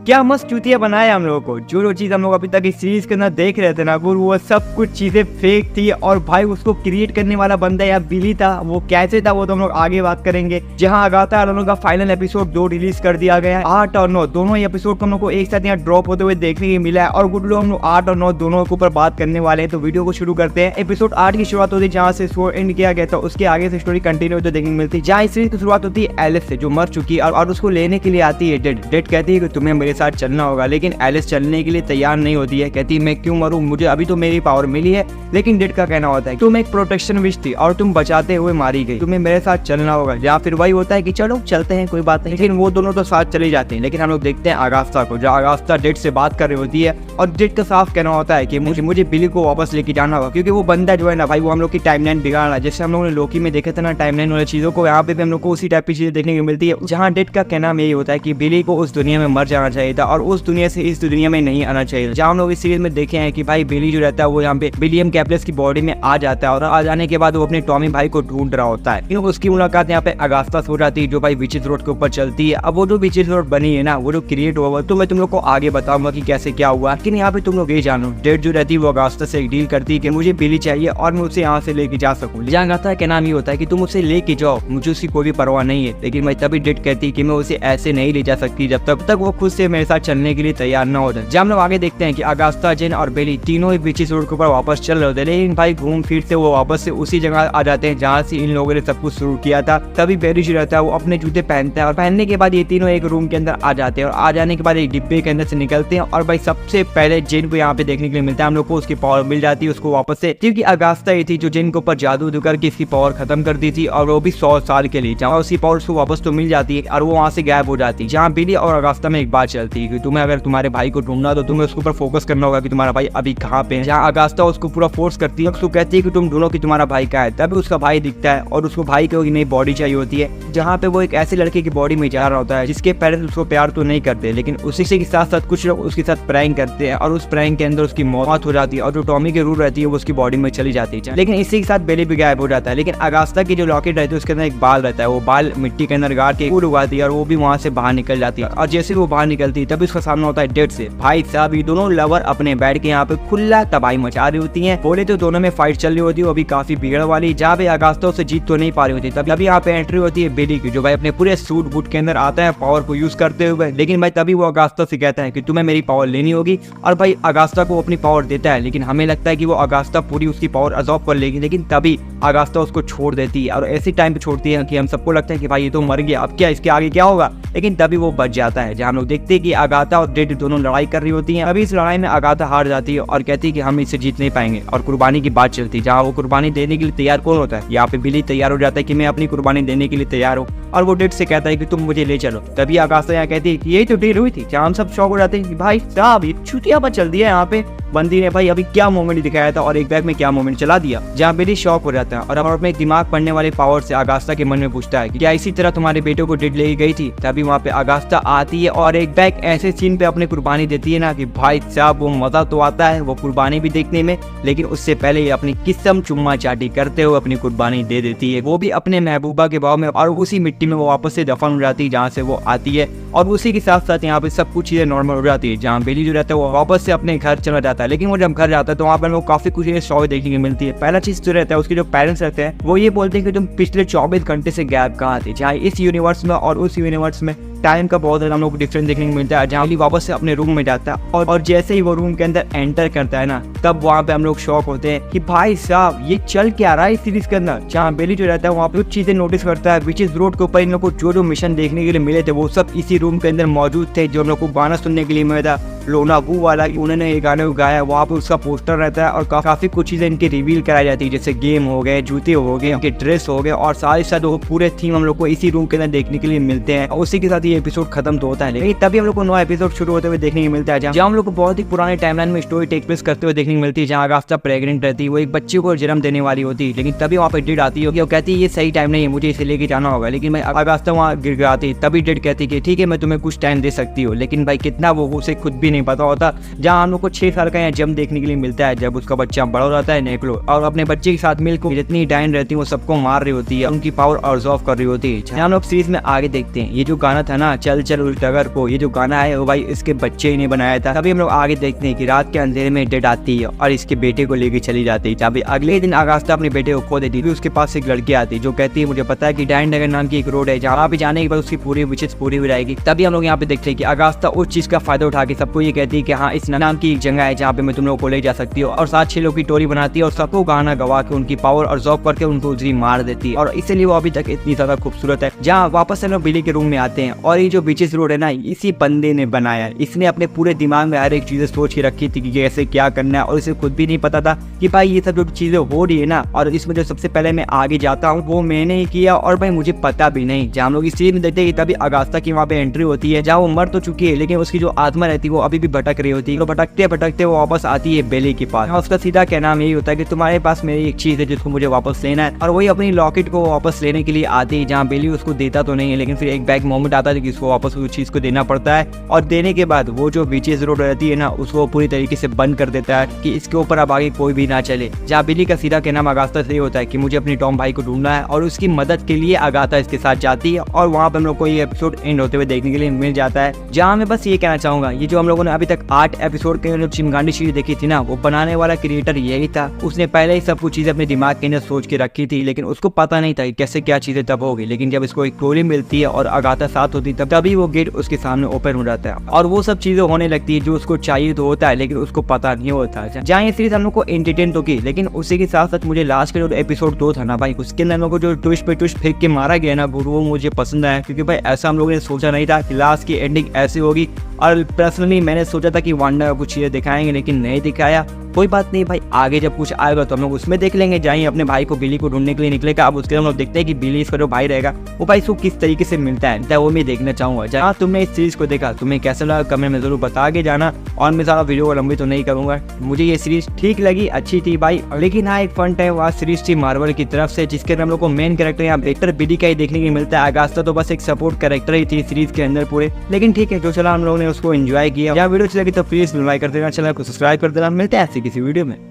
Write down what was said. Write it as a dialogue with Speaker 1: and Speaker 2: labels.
Speaker 1: क्या मस्त चूतिया बनाया हम लोगों को। जो चीज हम लोग अभी तक इस सीरीज के अंदर देख रहे थे ना गुरु, वो सब कुछ चीजें फेक थी। और भाई उसको क्रिएट करने वाला बंदा या बिली था, वो कैसे था वो तो हम लोग आगे बात करेंगे। जहां अगाथा और का फाइनल एपिसोड 2 रिलीज कर दिया गया है। 8 और 9 दोनों ही एपिसोड को हम लोग को एक साथ यहाँ ड्रॉप होते हुए देखने को मिला है। और गुरु हम लोग 8 और 9 दोनों के ऊपर बात करने वाले हैं, तो वीडियो को शुरू करते हैं। एपिसोड 8 की शुरुआत होती है जहाँ से एंड किया गया था, उसके आगे से स्टोरी कंटिन्यू होते देखने को मिलती है। जहाँ इस सीरीज की शुरुआत होती है एलिस से, जो मर चुकी है और उसको लेने के लिए आती है डेड। डेड कहती है कि तुम्हें मेरे साथ चलना होगा, लेकिन एलिस चलने के लिए तैयार नहीं होती है। कहती है मैं क्यों मरूं, मुझे अभी तो मेरी पावर मिली है। लेकिन डेड का कहना होता है तुम एक प्रोटेक्शन विश थी और तुम बचाते हुए मारी गई, तुम्हें मेरे साथ चलना होगा। या फिर वही होता है कि चलो चलते हैं कोई बात नहीं, लेकिन वो दोनों तो साथ चले जाते हैं। लेकिन हम लोग देखते हैं अगास्था को, जो अगास्था डेड से बात कर रही होती है और डेड का साफ कहना होता है कि मुझे बिली को वापस लेके जाना होगा, क्योंकि वो बंदा जो है ना भाई वो हम लोग की टाइमलाइन बिगाड़ रहा है। जैसे हम लोगों ने लोकी में देखे थे ना टाइमलाइन वाली चीजों को, यहाँ पे भी हम लोग को उसी टाइप की चीजें देखने को मिलती है। जहाँ डेड का कहना यही होता है कि बिली को उस दुनिया में मर जाना चाहिए था और उस दुनिया से इस दुनिया में नहीं आना चाहिए। जहाँ हम लोग इस सीरीज में देखे हैं कि भाई बिली जो रहता है वो यहाँ पे विलियम कैपलेस की बॉडी में आ जाता है और आ जाने के बाद वो अपने टॉमी भाई को ढूंढ रहा होता है। लेकिन उसकी मुलाकात यहाँ पे अगास्था से हो जाती है, जो भाई विचिस रोड के ऊपर चलती है। अब वो जो विचिस रोड बनी है ना, वो जो क्रिएट हुआ तो मैं तुम लोग को आगे बताऊंगा कि कैसे क्या हुआ। लेकिन यहाँ पे तुम लोग ये जानो, डेड जो रहती है वो अगास्था से एक डील करती है कि मुझे बिली चाहिए और मैं उसे यहाँ से लेके जा सकूँ। जहाँ अगास्था का नाम ये होता है कि तुम उसे लेके जाओ, मुझे उसकी कोई भी परवाह नहीं है। लेकिन मैं तभी डेड कहती है कि मैं उसे ऐसे नहीं ले जा सकती जब तक वो खुद से मेरे साथ चलने के लिए तैयार न हो जाए। जब हम लोग आगे देखते हैं कि अगास्था, जेन और बेली तीनों ही विचिस रोड के ऊपर वापस चल रहे होते हैं। लेकिन भाई घूम फिर से वो वापस से उसी जगह आ जाते हैं जहाँ से इन लोगों ने सब कुछ शुरू किया था। तभी बेली जो रहता है वो अपने जूते पहनता है और पहनने के बाद ये तीनों एक रूम के अंदर आ जाते हैं और आ जाने के बाद एक डिब्बे के अंदर से निकलते हैं। और भाई सबसे पहले जेन को यहाँ पे देखने के लिए मिलता है, हम लोग को उसकी पावर मिल जाती है उसको वापस से, क्योंकि अगास्था ये थी जो जेन के ऊपर जादू करके इसकी पावर खत्म कर दी थी और वो भी 100 साल के लिए। जहाँ उसकी पावर उसको वापस तो मिल जाती है और वो वहाँ से गायब हो जाती है। जहाँ बिली और अगास्था में एक बात चलती है कि तुम्हें अगर तुम्हारे भाई को ढूंढना तो तुम्हें उसके ऊपर फोकस करना होगा कि तुम्हारा भाई अभी कहाँ पे है। जहाँ अगास्था उसको पूरा फोर्स करती है, उसको कहती है कि तुम ढूंढो कि तुम्हारा भाई कहाँ है। तभी उसका भाई दिखता है और उसको भाई को नई बॉडी चाहिए होती है, जहाँ पे वो एक ऐसे लड़के की बॉडी में जा रहा होता है जिसके पेरेंट्स उसको प्यार तो नहीं करते, लेकिन उसी के साथ साथ कुछ लोग उसके साथ प्रैंक करते हैं और उस प्रैंक के अंदर उसकी मौत हो जाती है और जो टॉमी की रूह रहती है वो उसकी बॉडी में चली जाती है। लेकिन इसी के साथ बेली भी गायब हो जाता है। लेकिन अगास्था की जो लॉकेट रहती है उसके अंदर एक बाल रहता है, वो बाल मिट्टी के अंदर गाड़ के फूल उगाती है और वो भी वहाँ से बाहर निकल जाती है। और जैसे वो बाहर निकलती है तभी उसका सामना होता है डेड से। भाई साहब ये दोनों लवर अपने बैठ के यहाँ पे खुला तबाही मचा रही होती है। बोले तो दोनों में फाइट चल रही होती है, वो भी काफी भीड़ वाली, जहाँ पे अगास्था से जीत तो नहीं पा रही होती। तभी यहाँ पे एंट्री होती है बेली की, जो भाई अपने पूरे सूट बूट के अंदर आता है पावर को यूज करते हुए। लेकिन भाई तभी वो अगास्था से कहता है कि तुम्हें मेरी पावर लेनी होगी और भाई अगास्था को अपनी पावर देता है। लेकिन हमें लगता है कि वो अगास्था पूरी उसकी पावर अब्सॉर्ब कर लेगी, लेकिन तभी अगास्था उसको छोड़ देती है और ऐसी टाइम पे छोड़ती है कि हम सबको लगता है कि भाई ये तो मर गया, अब क्या इसके आगे क्या होगा। लेकिन तभी वो बच जाता है। जहाँ हम लोग देखते हैं कि अगाथा और डेड दोनों लड़ाई कर रही होती हैं। अभी इस लड़ाई में अगाथा हार जाती है और कहती है कि हम इससे जीत नहीं पाएंगे और कुर्बानी की बात चलती है। जहाँ वो कुर्बानी देने के लिए तैयार कौन होता है, यहाँ पे बिली तैयार हो जाता है कि मैं अपनी कुर्बानी देने के लिए तैयार हूँ और वो डेड से कहता है कि तुम मुझे ले चलो। तभी अगास्था यहाँ कहती है कि यही तो डील हुई थी। जहाँ हम सब शौक हो जाते हैं कि भाई साहब ये छुट्टियां पर चल दिया यहाँ पे बंदी ने भाई अभी क्या मोमेंट दिखाया था और एक बैग में क्या मोमेंट चला दिया। जहाँ बेली शॉक हो जाता है और अपने दिमाग पढ़ने वाले पावर से अगास्था के मन में पूछता है कि क्या इसी तरह तुम्हारे बेटे को डेड ले गई थी। तभी वहाँ पे अगास्था आती है और एक बैग ऐसे सीन पे अपनी कुर्बानी देती है ना कि भाई साहब वो मजा तो आता है वो कुर्बानी भी देखने में, लेकिन उससे पहले ये अपनी किस्म चुम्मा चाटी करते हुए अपनी कुर्बानी दे देती है, वो भी अपने महबूबा के भाव में। और उसी मिट्टी में वो वापस से दफन हो जाती है जहाँ से वो आती है और उसी के साथ साथ यहाँ पे सब कुछ चीजें नॉर्मल हो जाती है। जहाँ बेली जो रहता है वो वापस से अपने घर चला जाता है। लेकिन वो जब घर जाता है तो वहाँ पर काफी कुछ स्टोरी देखने को मिलती है। पहला चीज जो रहता है उसके जो पेरेंट्स रहते हैं वो ये बोलते हैं कि तुम पिछले 24 घंटे से गैप कहाँ थे। जहाँ इस यूनिवर्स में और उस यूनिवर्स में टाइम का बहुत ज्यादा हम लोग को डिफरेंस देखने को मिलता है। जहाँ वापस से अपने रूम में जाता है और जैसे ही वो रूम के अंदर एंटर करता है ना, तब वहाँ पे हम लोग शॉक होते हैं कि भाई साहब ये चल क्या रहा है इस सीरीज के अंदर। जहाँ बेली जो रहता है वहाँ पे कुछ चीजें नोटिस करता है। विचिस रोड के ऊपर इन लोग को जो मिशन देखने के लिए मिले थे वो सब इसी रूम के अंदर मौजूद थे। जो हम लोग को गाना सुनने के लिए मिला था लोना वो वाला, उन्होंने ये गाने को गाया, वहाँ पे उसका पोस्टर रहता है और काफी कुछ चीजें इनकी रिवील कराई जाती है, जैसे गेम हो गए, जूते हो गए, उनके ड्रेस हो गए और साथ ही साथ वो पूरे थीम हम लोग को इसी रूम के अंदर देखने के लिए मिलते हैं। और उसी के साथ ये एपिसोड खत्म होता है। लेकिन तभी हम लोग को नया एपिसोड शुरू होते हुए देखने को मिलता है, जहाँ हम लोग को बहुत ही पुराने टाइमलाइन में स्टोरी टेक प्लेस करते हुए देखने को मिलती है। जहाँ अगास्था प्रेग्नेंट रहती है, वो एक बच्चे को जन्म देने वाली होती है। लेकिन तभी वहाँ पे डेड आती है, वो कहती है ये सही टाइम नहीं है, मुझे इसे लेके जाना होगा। लेकिन मैं अगास्था वहाँ गिर आती है। तभी डेड कहती है कि ठीक है मैं तुम्हें कुछ टाइम दे सकती हूँ, लेकिन भाई कितना वो उसे खुद भी नहीं पता होता, जहाँ हम लोग को 6 साल का यहाँ जम देखने के लिए मिलता है जब उसका बच्चा बड़ा हो जाता है नेक्लो, और अपने बच्चे के साथ मिलकर जितनी डायन रहती है वो सबको मार रही होती है, उनकी पावर ऑब्जर्व कर रही होती है। हम लोग सीरीज में आगे देखते हैं ये जो गाना था ना चल चल उल्टगर को, ये जो गाना है वो भाई इसके बच्चे ही ने बनाया था। तभी हम लोग आगे देखते हैं कि रात के अंधेरे में डेड आती है और इसके बेटे को लेके चली जाती है। जब अगले दिन अगास्ता अपने बेटे को खो देती है, उसके पास एक लड़की आती है जो कहती है मुझे पता है कि डायन नगर नाम की एक रोड है जहाँ पे जाने के बाद उसकी पूरी विशेष पूरी हो जाएगी। तभी हम लोग यहाँ पे देखते हैं कि अगास्ता उस चीज का फायदा उठा के सबको ये कहती है कि हाँ इस नाम की एक जगह है जहाँ पे मैं तुम लोग को ले जा सकती हूँ, और 7-6 लोग की टोरी बनाती है और सबको गाना गवा के उनकी पावर ऑब्जर्व करके उनको उजरी मार देती है, और इसलिए वो अभी तक इतनी ज्यादा खूबसूरत है। जहाँ वापस हम लोग बिली के रूम में आते हैं और ये जो बीचेस रोड है ना इसी बंदे ने बनाया, इसने अपने पूरे दिमाग में हर एक चीजें सोच के रखी थी कि कैसे क्या करना है, और इसे खुद भी नहीं पता था कि भाई ये सब जो चीजें हो रही है ना, और इसमें जो सबसे पहले मैं आगे जाता हूँ वो मैंने ही किया, और भाई मुझे पता भी नहीं। जहाँ हम लोग इस चीज में देखते हैं तभी अगास्ता की वहाँ पे एंट्री होती है, जहाँ वो मर तो चुकी है लेकिन उसकी जो आत्मा रहती है वो अभी भी भटक रही होती है। तो भटकते भटकते वो वापस आती है बेली के पास। उसका सीधा कहना यही होता है कि तुम्हारे पास मेरी एक चीज है जिसको मुझे वापस लेना है, और वही अपनी लॉकेट को वापस लेने के लिए आती है, जहाँ बेली उसको देता तो नहीं है लेकिन फिर एक बैक मोमेंट आता है कि उसको वापस उस चीज को देना पड़ता है, और देने के बाद वो जो बीचेस रोड रहती है ना उसको पूरी तरीके से बंद कर देता है कि इसके ऊपर अब आगे कोई भी ना चले। जहाँ बेली का सीधा कहना अगास्ता से होता है कि मुझे अपनी टॉम भाई को ढूंढना है, और उसकी मदद के लिए अगास्ता इसके साथ जाती है, और वहाँ पे हम लोग को ये एपिसोड एंड होते हुए देखने के लिए मिल जाता है। जहाँ मैं बस ये कहना चाहूंगा ये जो हम लोगों ने अभी तक 8 एपिसोड के जो चिमगांडी सीरीज देखी थी ना, वो बनाने वाला क्रिएटर यही था। उसने पहले ही सब कुछ चीजें अपने दिमाग के अंदर सोच के रखी थी, लेकिन उसको पता नहीं था कि कैसे क्या चीजें तब होगी, लेकिन जब इसको एक टोली मिलती है और अगाथा साथ होती है तभी वो गेट उसके सामने ओपन हो जाता है और वो सब चीजें होने लगती है जो उसको चाहिए तो होता है लेकिन उसको पता नहीं होता है। जहाँ ये सीरीज हम लोग को एंटरटेन तो की, लेकिन उसी के साथ साथ मुझे लास्ट के जो एपिसोड 2 था ना भाई, उसके अंदर हम लोग को जो ट्विस्ट पे ट्विस्ट फेंक के मारा गया ना वो मुझे पसंद आया, क्योंकि भाई ऐसा हम लोगों ने सोचा नहीं था कि लास्ट की एंडिंग ऐसी होगी। और पर्सनली मैंने सोचा था कि वांडा कुछ चीजें दिखाएंगे लेकिन नहीं दिखाया। कोई बात नहीं भाई, आगे जब कुछ आएगा तो हम लोग उसमें देख लेंगे। जाइए अपने भाई को बिली को ढूंढने के लिए निकलेगा। अब उसके हम लोग देखते हैं कि बिली इसका जो भाई रहेगा वो भाई इसको किस तरीके से मिलता है, वो मैं देखना चाहूंगा। जहाँ तुमने इस सीरीज को देखा तुम्हें कैसा लगा कमेंट में जरूर बता के जाना, और मैं सारा वीडियो को लंबी तो नहीं करूंगा। मुझे ये सीरीज ठीक लगी, अच्छी थी भाई, लेकिन हाँ एक फन टाइम वहाँ सीरीज थी मार्वल की तरफ से, जिसके अंदर हम लोग को मेन कैरेक्टर यहाँ बेटर बिली का ही देखने को मिलता है। अगास्ता तो बस एक सपोर्ट कैरेक्टर ही थी सीरीज के अंदर पूरे, लेकिन ठीक है जो चला हम लोगों ने उसको एंजॉय किया। यहाँ वीडियो अच्छी लगी तो प्लीज लाइक कर देना, चैनल को सब्सक्राइब कर देना। मिलते हैं ऐसी किसी वीडियो में।